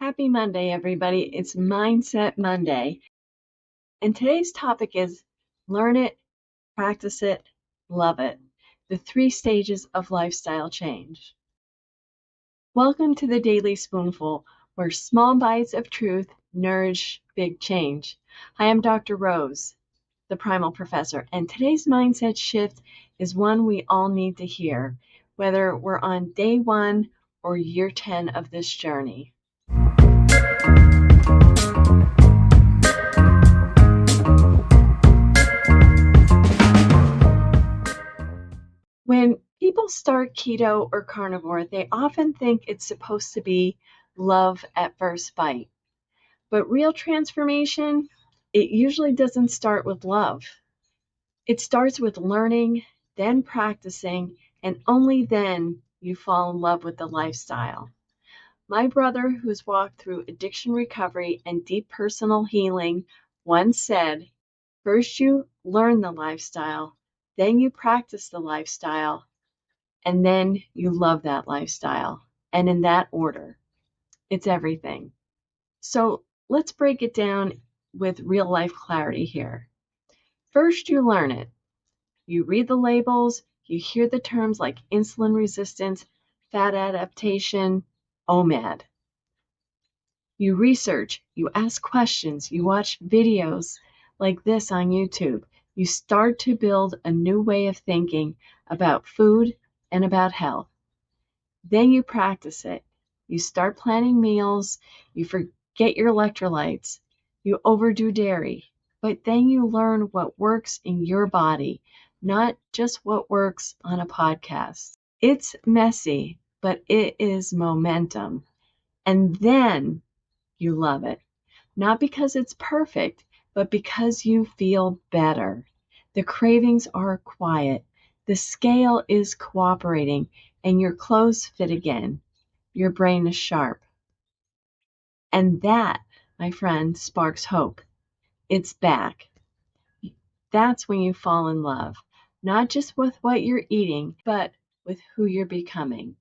Happy Monday, everybody. It's Mindset Monday. And today's topic is learn it, practice it, love it. The 3 stages of lifestyle change. Welcome to the Daily Spoonful, where small bites of truth nourish big change. I am Dr. Rose, the Primal Professor, and today's mindset shift is one we all need to hear, whether we're on day 1 or year 10 of this journey. When people start keto or carnivore, they often think it's supposed to be love at first bite. But real transformation, it usually doesn't start with love. It starts with learning, then practicing, and only then you fall in love with the lifestyle. My brother, who's walked through addiction recovery and deep personal healing, once said, "First you learn the lifestyle, then you practice the lifestyle, and then you love that lifestyle." And in that order, it's everything. So let's break it down with real life clarity here. First, you learn it. You read the labels, you hear the terms like insulin resistance, fat adaptation, OMAD. You research, you ask questions, you watch videos like this on YouTube. You start to build a new way of thinking about food and about health. Then you practice it. You start planning meals, you forget your electrolytes, you overdo dairy, but then you learn what works in your body, not just what works on a podcast. It's messy, but it is momentum. And then you love it. Not because it's perfect, but because you feel better. The cravings are quiet. The scale is cooperating, and your clothes fit again. Your brain is sharp. And that, my friend, sparks hope. It's back. That's when you fall in love, not just with what you're eating, but with who you're becoming.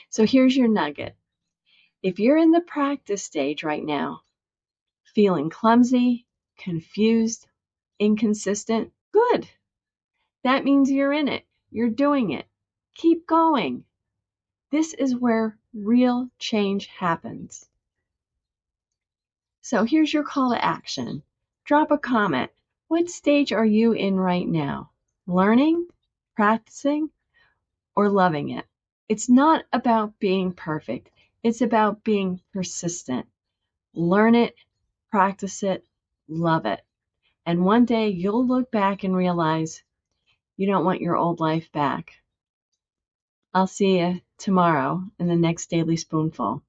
So here's your nugget. If you're in the practice stage right now, feeling clumsy, confused, inconsistent, good. That means you're in it. You're doing it. Keep going. This is where real change happens. So here's your call to action. Drop a comment. What stage are you in right now? Learning, practicing, or loving it? It's not about being perfect. It's about being persistent. Learn it, practice it, love it. And one day you'll look back and realize you don't want your old life back. I'll see you tomorrow in the next Daily Spoonful.